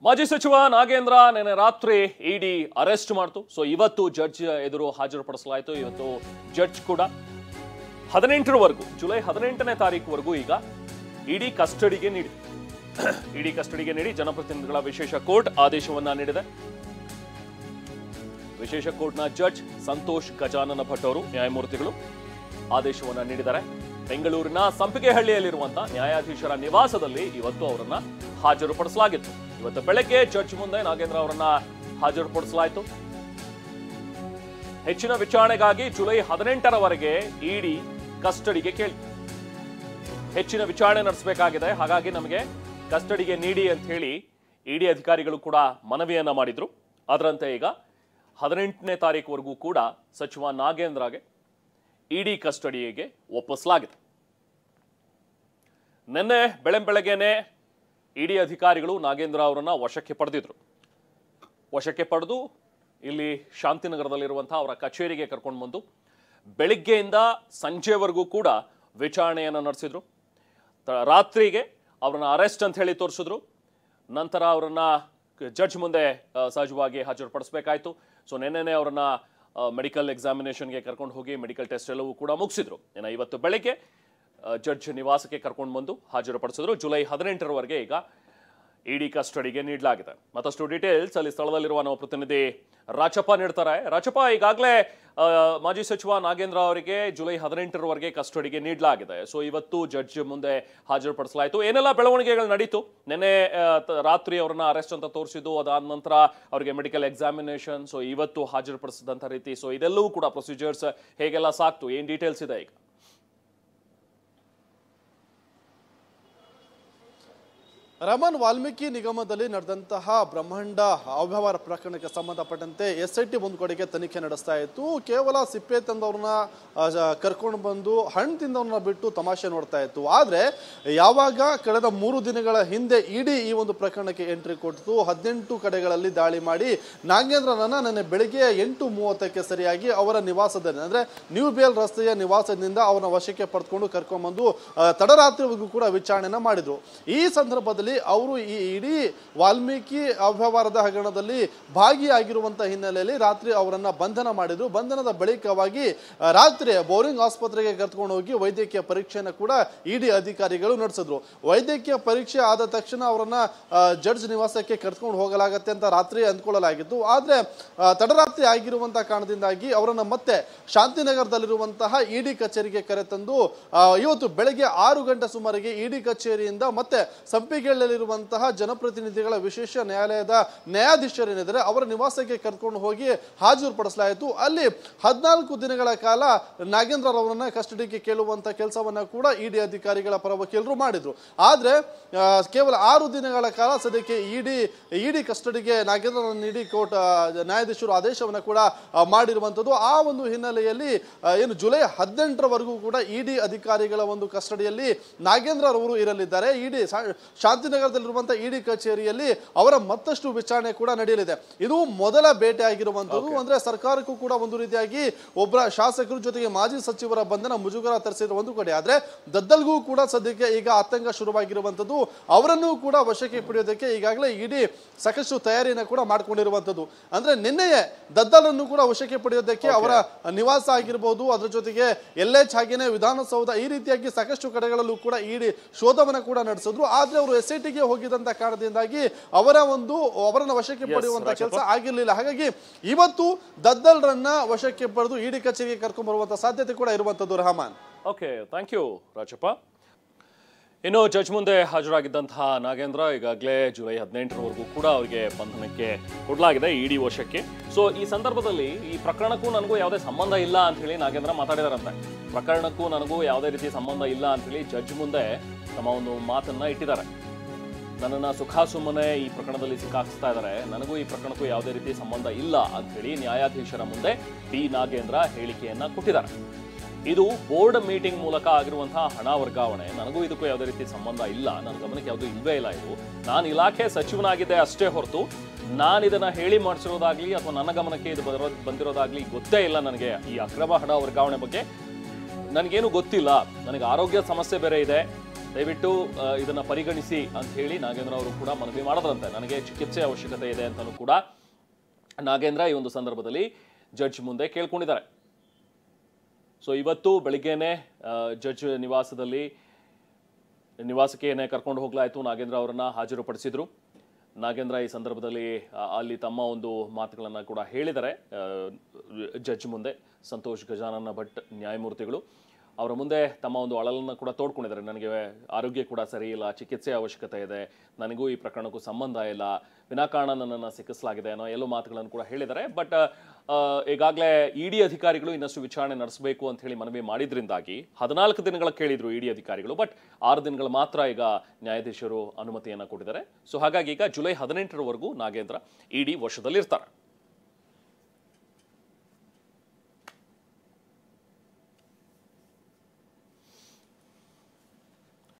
ಮಾಜಿ ಸಚಿವ ನಾಗೇಂದ್ರ ನೆನೆ ರಾತ್ರಿ ಇಡಿ ಅರೆಸ್ಟ್ ಮಾಡ್ತು. ಸೊ ಇವತ್ತು ಜಡ್ಜ್ ಎದುರು ಹಾಜರುಪಡಿಸಲಾಯಿತು. ಇವತ್ತು ಜಡ್ಜ್ ಕೂಡ 18ರವರೆಗೂ ಜುಲೈ 18ನೇ ತಾರೀಕುವರೆಗೂ ಈಗ ಇಡಿ ಕಸ್ಟಡಿಗೆ ನೀಡಿ ಜನಪ್ರತಿನಿಧಿಗಳ ವಿಶೇಷ ಕೋರ್ಟ್ ಆದೇಶವನ್ನ ನೀಡಿದೆ. ವಿಶೇಷ ಕೋರ್ಟ್ನ ಜಡ್ಜ್ ಸಂತೋಷ್ ಗಜಾನನ ಭಟ್ ಅವರು ನ್ಯಾಯಮೂರ್ತಿಗಳು ಆದೇಶವನ್ನ ನೀಡಿದ್ದಾರೆ. ಬೆಂಗಳೂರಿನ ಸಂಪಿಗೆಹಳ್ಳಿಯಲ್ಲಿರುವಂತಹ ನ್ಯಾಯಾಧೀಶರ ನಿವಾಸದಲ್ಲಿ ಇವತ್ತು ಅವರನ್ನ ಹಾಜರುಪಡಿಸಲಾಗಿತ್ತು. ಇವತ್ತು ಬೆಳಗ್ಗೆ ಜಡ್ಜ್ ಮುಂದೆ ನಾಗೇಂದ್ರ ಅವರನ್ನ ಹಾಜರುಪಡಿಸಲಾಯಿತು. ಹೆಚ್ಚಿನ ವಿಚಾರಣೆಗಾಗಿ ಜುಲೈ 18ರವರೆಗೆ ಇಡಿ ಕಸ್ಟಡಿಗೆ ಕೇಳಿ ಹೆಚ್ಚಿನ ವಿಚಾರಣೆ ನಡೆಸಬೇಕಾಗಿದೆ. ಹಾಗಾಗಿ ನಮಗೆ ಕಸ್ಟಡಿಗೆ ನೀಡಿ ಅಂತ ಹೇಳಿ ಇಡಿ ಅಧಿಕಾರಿಗಳು ಕೂಡ ಮನವಿಯನ್ನ ಮಾಡಿದ್ರು. ಅದರಂತೆ ಈಗ 18ನೇ ತಾರೀಕುವರೆಗೂ ಕೂಡ ಸಚಿವ ನಾಗೇಂದ್ರಗೆ ಇಡಿ ಕಸ್ಟಡಿಗೆ ಒಪ್ಪಿಸಲಾಗಿದೆ. ನಿನ್ನೆ ಬೆಳಗ್ಗೆನೆ ಇಡಿ ಅಧಿಕಾರಿಗಳು ನಾಗೇಂದ್ರ ಅವರನ್ನ ವಶಕ್ಕೆ ಪಡೆದು ಇಲ್ಲಿ ಶಾಂತಿನಗರದಲ್ಲಿರುವಂತಹ ಅವರ ಕಚೇರಿಗೆ ಕರ್ಕೊಂಡು ಬಂದು ಬೆಳಿಗ್ಗೆಯಿಂದ ಸಂಜೆವರೆಗೂ ಕೂಡ ವಿಚಾರಣೆಯನ್ನು ನಡೆಸಿದ್ರು. ರಾತ್ರಿಗೆ ಅವರನ್ನ ಅರೆಸ್ಟ್ ಅಂತ ಹೇಳಿ ತೋರಿಸಿದ್ರು. ನಂತರ ಅವರನ್ನ ಜಡ್ಜ್ ಮುಂದೆ ಸಹಜವಾಗಿ ಹಾಜರುಪಡಿಸಬೇಕಾಯಿತು. ಸೊ ನಿನ್ನೆನೆ ಅವರನ್ನ ಮೆಡಿಕಲ್ ಎಕ್ಸಾಮಿನೇಷನ್ಗೆ ಕರ್ಕೊಂಡು ಹೋಗಿ ಮೆಡಿಕಲ್ ಟೆಸ್ಟ್ ಎಲ್ಲವೂ ಕೂಡ ಮುಗಿಸಿದ್ರು. ಇವತ್ತು ಬೆಳಗ್ಗೆ ಜಡ್ಜ್ ನಿವಾಸಕ್ಕೆ ಕರ್ಕೊಂಡು ಬಂದು ಹಾಜರುಪಡಿಸಿದ್ರು. ಜುಲೈ 18ರವರೆಗೆ ಈಗ ಇಡಿ ಕಸ್ಟಡಿಗೆ ನೀಡಲಾಗಿದೆ. ಮತ್ತಷ್ಟು ಡೀಟೇಲ್ಸ್ ಅಲ್ಲಿ ಸ್ಥಳದಲ್ಲಿರುವ ನಮ್ಮ ಪ್ರತಿನಿಧಿ ರಾಚಪ್ಪ ನೀಡ್ತಾರೆ. ರಾಚಪ್ಪ, ಈಗಾಗಲೇ ಮಾಜಿ ಸಚಿವ ನಾಗೇಂದ್ರ ಅವರಿಗೆ ಜುಲೈ 18ರವರೆಗೆ ಕಸ್ಟಡಿಗೆ ನೀಡಲಾಗಿದೆ. ಸೊ ಇವತ್ತು ಜಡ್ಜ್ ಮುಂದೆ ಹಾಜರುಪಡಿಸಲಾಯಿತು. ಏನೆಲ್ಲ ಬೆಳವಣಿಗೆಗಳು ನಡೀತು? ನಿನ್ನೆ ರಾತ್ರಿ ಅವರನ್ನ ಅರೆಸ್ಟ್ ಅಂತ ತೋರಿಸಿದ್ದು, ಅದಾದ ನಂತರ ಅವರಿಗೆ ಮೆಡಿಕಲ್ ಎಕ್ಸಾಮಿನೇಷನ್, ಸೊ ಇವತ್ತು ಹಾಜರುಪಡಿಸಿದಂಥ ರೀತಿ, ಸೊ ಇದೆಲ್ಲವೂ ಕೂಡ ಪ್ರೊಸೀಜರ್ಸ್ ಹೇಗೆಲ್ಲ ಸಾಕ್ತು, ಏನ್ ಡೀಟೇಲ್ಸ್ ಇದೆ ಈಗ? ರಮನ್, ವಾಲ್ಮೀಕಿ ನಿಗಮದಲ್ಲಿ ನಡೆದಂತಹ ಬ್ರಹ್ಮಾಂಡ ಅವ್ಯವಹಾರ ಪ್ರಕರಣಕ್ಕೆ ಸಂಬಂಧಪಟ್ಟಂತೆ SIT ಒಂದು ಕಡೆಗೆ ತನಿಖೆ ನಡೆಸ್ತಾ ಇತ್ತು. ಕೇವಲ ಸಿಪ್ಪೆ ತಂದವ್ರನ್ನ ಕರ್ಕೊಂಡು ಬಂದು ಹಣ್ಣು ತಿಂದವ್ರನ್ನ ಬಿಟ್ಟು ತಮಾಷೆ ನೋಡ್ತಾ ಇತ್ತು. ಆದರೆ ಯಾವಾಗ ಕಳೆದ 3 ದಿನಗಳ ಹಿಂದೆ ಇಡಿ ಈ ಒಂದು ಪ್ರಕರಣಕ್ಕೆ ಎಂಟ್ರಿ ಕೊಟ್ಟು 18 ಕಡೆಗಳಲ್ಲಿ ದಾಳಿ ಮಾಡಿ ನಾಗೇಂದ್ರನನ್ನ ನೆನ್ನೆ ಬೆಳಿಗ್ಗೆ 8:30ಕ್ಕೆ ಸರಿಯಾಗಿ ಅವರ ನಿವಾಸದಲ್ಲಿ, ಅಂದ್ರೆ ನ್ಯೂ ಬೇಲ್ ರಸ್ತೆಯ ನಿವಾಸದಿಂದ ಅವರ ವಶಕ್ಕೆ ಪಡೆದುಕೊಂಡು ಕರ್ಕೊಂಡ್ಬಂದು ತಡರಾತ್ರಿವರೆಗೂ ಕೂಡ ವಿಚಾರಣೆನ ಮಾಡಿದ್ರು. ಈ ಸಂದರ್ಭದಲ್ಲಿ ಅವರು ಈ ಇಡೀ ವಾಲ್ಮೀಕಿ ಅವ್ಯವಹಾರದ ಹಗರಣದಲ್ಲಿ ಭಾಗಿಯಾಗಿರುವಂತಹ ಹಿನ್ನೆಲೆಯಲ್ಲಿ ರಾತ್ರಿ ಅವರನ್ನ ಬಂಧನ ಮಾಡಿದ್ರು. ಬಂಧನದ ಬಳಿಕವಾಗಿ ರಾತ್ರಿ ಬೋರಿಂಗ್ ಆಸ್ಪತ್ರೆಗೆ ಕರ್ಕೊಂಡು ಹೋಗಿ ವೈದ್ಯಕೀಯ ಪರೀಕ್ಷೆಯನ್ನು ಕೂಡ ಇಡಿ ಅಧಿಕಾರಿಗಳು ನಡೆಸಿದ್ರು. ವೈದ್ಯಕೀಯ ಪರೀಕ್ಷೆ ಆದ ತಕ್ಷಣ ಅವರನ್ನ ಜಡ್ಜ್ ನಿವಾಸಕ್ಕೆ ಕರ್ಕೊಂಡು ಹೋಗಲಾಗತ್ತೆ ಅಂತ ರಾತ್ರಿ ಅಂದ್ಕೊಳ್ಳಲಾಗಿತ್ತು. ಆದ್ರೆ ತಡರಾತ್ರಿ ಆಗಿರುವಂತಹ ಕಾರಣದಿಂದಾಗಿ ಅವರನ್ನ ಮತ್ತೆ ಶಾಂತಿನಗರದಲ್ಲಿರುವಂತಹ ಇಡಿ ಕಚೇರಿಗೆ ಕರೆತಂದು ಇವತ್ತು ಬೆಳಗ್ಗೆ 6 ಗಂಟೆ ಸುಮಾರಿಗೆ ಇಡಿ ಕಚೇರಿಯಿಂದ ಮತ್ತೆ ಸಂಪಿಗೆಹಳ್ಳಿಯಲ್ಲಿರುವಂತಹ ಜನಪ್ರತಿನಿಧಿಗಳ ವಿಶೇಷ ನ್ಯಾಯಾಲಯದ ನ್ಯಾಯಾಧೀಶರೇನಿದ್ದಾರೆ ಅವರ ನಿವಾಸಕ್ಕೆ ಕರ್ಕೊಂಡು ಹೋಗಿ ಹಾಜರುಪಡಿಸಲಾಯಿತು. ಅಲ್ಲಿ 14 ದಿನಗಳ ಕಾಲ ನಾಗೇಂದ್ರ ಅವರನ್ನ ಕಸ್ಟಡಿಗೆ ಕೇಳುವಂತ ಕೆಲಸವನ್ನ ಕೂಡ ಇಡಿ ಅಧಿಕಾರಿಗಳ ಪರ ವಕೀಲರು ಮಾಡಿದ್ರು. ಆದ್ರೆ ಕೇವಲ 6 ದಿನಗಳ ಕಾಲ ಸದ್ಯಕ್ಕೆ ಇಡಿ ಕಸ್ಟಡಿಗೆ ನಾಗೇಂದ್ರರನ್ನು ನೀಡಿ ಕೋರ್ಟ್ ನ್ಯಾಯಾಧೀಶರು ಆದೇಶವನ್ನ ಕೂಡ ಮಾಡಿರುವಂತದ್ದು. ಆ ಒಂದು ಹಿನ್ನೆಲೆಯಲ್ಲಿ ಏನು ಜುಲೈ 18ರವರೆಗೂ ಕೂಡ ಇಡಿ ಅಧಿಕಾರಿಗಳ ಒಂದು ಕಸ್ಟಡಿಯಲ್ಲಿ ನಾಗೇಂದ್ರ ಅವರು ಇರಲಿದ್ದಾರೆ. ಇಡಿ ಶಾಂತಿನಗರದಲ್ಲಿರುವಂತಹ ಇಡಿ ಕಚೇರಿಯಲ್ಲಿ ಅವರ ಮತ್ತಷ್ಟು ವಿಚಾರಣೆ ಕೂಡ ನಡೆಯಲಿದೆ. ಇದು ಮೊದಲ ಭೇಟಿ ಆಗಿರುವಂತದ್ದು. ಅಂದ್ರೆ ಸರ್ಕಾರಕ್ಕೂ ಕೂಡ ಒಂದು ರೀತಿಯಾಗಿ ಒಬ್ಬರ ಶಾಸಕರ ಜೊತೆಗೆ ಮಾಜಿ ಸಚಿವರ ಬಂಧನ ಮುಜುಗರ ತರಿಸಿರುವ ಒಂದು ಕಡೆ, ಆದ್ರೆ ದದ್ದಲ್ಗೂ ಕೂಡ ಸದ್ಯಕ್ಕೆ ಈಗ ಆತಂಕ ಶುರುವಾಗಿರುವಂತದ್ದು. ಅವರನ್ನು ಕೂಡ ವಶಕ್ಕೆ ಪಡೆಯೋದಕ್ಕೆ ಈಗಾಗಲೇ ಇಡಿ ಸಾಕಷ್ಟು ತಯಾರಿಯನ್ನು ಕೂಡ ಮಾಡ್ಕೊಂಡಿರುವಂತದ್ದು. ಅಂದ್ರೆ ನಿನ್ನೆಯೇ ದದ್ದಲನ್ನು ಕೂಡ ವಶಕ್ಕೆ ಪಡೆಯೋದಕ್ಕೆ ಅವರ ನಿವಾಸ ಆಗಿರಬಹುದು, ಅದರ ಜೊತೆಗೆ LH ಹಾಗೇನೆ ವಿಧಾನಸೌಧ, ಈ ರೀತಿಯಾಗಿ ಸಾಕಷ್ಟು ಕಡೆಗಳಲ್ಲೂ ಕೂಡ ಇಡಿ ಶೋಧವನ್ನ ಕೂಡ ನಡೆಸಿದ್ರು. ಆದ್ರೆ ಅವರು SITಗೆ ಹೋಗಿದಂತ ಕಾರಣದಿಂದಾಗಿ ಅವರನ್ನ ವಶಕ್ಕೆ ಪಡೆಯುವಂತ ಕೆಲಸ ಆಗಿರಲಿಲ್ಲ. ಹಾಗಾಗಿ ಇವತ್ತು ದದ್ದಲ್ರನ್ನ ವಶಕ್ಕೆ ಪಡೆದು ಇಡಿ ಕಚೇರಿಗೆ ಕರ್ಕೊಂಡು ಬರುವಂತ ಸಾಧ್ಯತೆ ಕೂಡ ಇರುವಂತದ್ದು. Rahman, okay, thank you Rajappa. ಇನ್ನು ಜಡ್ಜ್ ಮುಂದೆ ಹಾಜರಾಗಿದ್ದಂತಹ ನಾಗೇಂದ್ರ ಈಗಾಗಲೇ ಜುಲೈ 18ರವರೆಗೂ ಕೂಡ ಅವರಿಗೆ ಬಂಧನಕ್ಕೆ ಕೊಡಲಾಗಿದೆ ಇಡಿ ವಶಕ್ಕೆ. ಸೊ ಈ ಸಂದರ್ಭದಲ್ಲಿ ಈ ಪ್ರಕರಣಕ್ಕೂ ನನಗೂ ಯಾವುದೇ ಸಂಬಂಧ ಇಲ್ಲ ಅಂತ ಹೇಳಿ ನಾಗೇಂದ್ರ ಮಾತಾಡಿದಾರಂತೆ. ಪ್ರಕರಣಕ್ಕೂ ನನಗೂ ಯಾವುದೇ ರೀತಿ ಸಂಬಂಧ ಇಲ್ಲ ಅಂತ ಹೇಳಿ ಜಡ್ಜ್ ಮುಂದೆ ತಮ್ಮ ಒಂದು ಮಾತನ್ನ ಇಟ್ಟಿದ್ದಾರೆ. ನನ್ನನ್ನು ಸುಮ್ಮನೆ ಈ ಪ್ರಕರಣದಲ್ಲಿ ಸಿಕ್ಕಾಕ್ಸ್ತಾ ಇದ್ದಾರೆ, ನನಗೂ ಈ ಪ್ರಕರಣಕ್ಕೂ ಯಾವುದೇ ರೀತಿ ಸಂಬಂಧ ಇಲ್ಲ ಅಂತ ಹೇಳಿ ನ್ಯಾಯಾಧೀಶರ ಮುಂದೆ ಡಿ ನಾಗೇಂದ್ರ ಹೇಳಿಕೆಯನ್ನ ಕೊಟ್ಟಿದ್ದಾರೆ. ಇದು ಬೋರ್ಡ್ ಮೀಟಿಂಗ್ ಮೂಲಕ ಆಗಿರುವಂತಹ ಹಣ ವರ್ಗಾವಣೆ, ನನಗೂ ಇದಕ್ಕೂ ಯಾವುದೇ ರೀತಿ ಸಂಬಂಧ ಇಲ್ಲ, ನನ್ನ ಗಮನಕ್ಕೆ ಯಾವುದೂ ಇಲ್ವೇ ಇಲ್ಲ. ಇದು ನಾನು ಇಲಾಖೆ ಸಚಿವನಾಗಿದ್ದೆ ಅಷ್ಟೇ ಹೊರತು ನಾನು ಇದನ್ನ ಹೇಳಿ ಮಾಡಿಸಿರೋದಾಗ್ಲಿ ಅಥವಾ ನನ್ನ ಗಮನಕ್ಕೆ ಇದು ಬಂದಿರೋದಾಗ್ಲಿ ಗೊತ್ತೇ ಇಲ್ಲ. ನನಗೆ ಈ ಅಕ್ರಮ ಹಣ ವರ್ಗಾವಣೆ ಬಗ್ಗೆ ನನಗೇನು ಗೊತ್ತಿಲ್ಲ. ನನಗೆ ಆರೋಗ್ಯ ಸಮಸ್ಯೆ ಬೇರೆ ಇದೆ, ದಯವಿಟ್ಟು ಇದನ್ನ ಪರಿಗಣಿಸಿ ಅಂತ ಹೇಳಿ ನಾಗೇಂದ್ರ ಅವರು ಕೂಡ ಮನವಿ ಮಾಡಿದ್ರಂತೆ. ನನಗೆ ಚಿಕಿತ್ಸೆ ಅವಶ್ಯಕತೆ ಇದೆ ಅಂತಲೂ ಕೂಡ ನಾಗೇಂದ್ರ ಈ ಒಂದು ಸಂದರ್ಭದಲ್ಲಿ ಜಡ್ಜ್ ಮುಂದೆ ಕೇಳ್ಕೊಂಡಿದ್ದಾರೆ. ಸೊ ಇವತ್ತು ಬೆಳಿಗ್ಗೆನೆ ಜಡ್ಜ್ ನಿವಾಸಕ್ಕೆ ಕರ್ಕೊಂಡು ಹೋಗ್ಲಾಯ್ತು. ನಾಗೇಂದ್ರ ಅವರನ್ನ ಹಾಜರುಪಡಿಸಿದ್ರು. ನಾಗೇಂದ್ರ ಈ ಸಂದರ್ಭದಲ್ಲಿ ಅಲ್ಲಿ ತಮ್ಮ ಒಂದು ಮಾತುಗಳನ್ನು ಕೂಡ ಹೇಳಿದ್ದಾರೆ ಜಡ್ಜ್ ಮುಂದೆ. ಸಂತೋಷ್ ಗಜಾನನ ಭಟ್ ನ್ಯಾಯಮೂರ್ತಿಗಳು ಅವರ ಮುಂದೆ ತಮ್ಮ ಒಂದು ಅಳಲನ್ನು ಕೂಡ ತೋಡ್ಕೊಂಡಿದ್ದಾರೆ. ನನಗೆ ಆರೋಗ್ಯ ಕೂಡ ಸರಿ ಇಲ್ಲ, ಚಿಕಿತ್ಸೆ ಅವಶ್ಯಕತೆ ಇದೆ, ನನಗೂ ಈ ಪ್ರಕರಣಕ್ಕೂ ಸಂಬಂಧ ಇಲ್ಲ, ವಿನಾಕಾರಣ ನನ್ನನ್ನು ಸಿಕ್ಕಿಸಲಾಗಿದೆ ಅನ್ನೋ ಎಲ್ಲೋ ಮಾತುಗಳನ್ನು ಕೂಡ ಹೇಳಿದ್ದಾರೆ. ಬಟ್ ಈಗಾಗಲೇ ಇಡಿ ಅಧಿಕಾರಿಗಳು ಇನ್ನಷ್ಟು ವಿಚಾರಣೆ ನಡೆಸಬೇಕು ಅಂತ ಹೇಳಿ ಮನವಿ ಮಾಡಿದ್ರಿಂದಾಗಿ 14 ದಿನಗಳ ಕೇಳಿದ್ರು ಇಡಿ ಅಧಿಕಾರಿಗಳು. ಬಟ್ 6 ದಿನಗಳು ಮಾತ್ರ ಈಗ ನ್ಯಾಯಾಧೀಶರು ಅನುಮತಿಯನ್ನು ಕೊಟ್ಟಿದ್ದಾರೆ. ಸೊ ಹಾಗಾಗಿ ಈಗ ಜುಲೈ 18ರವರೆಗೂ ನಾಗೇಂದ್ರ ಇಡಿ ವಶದಲ್ಲಿರ್ತಾರೆ.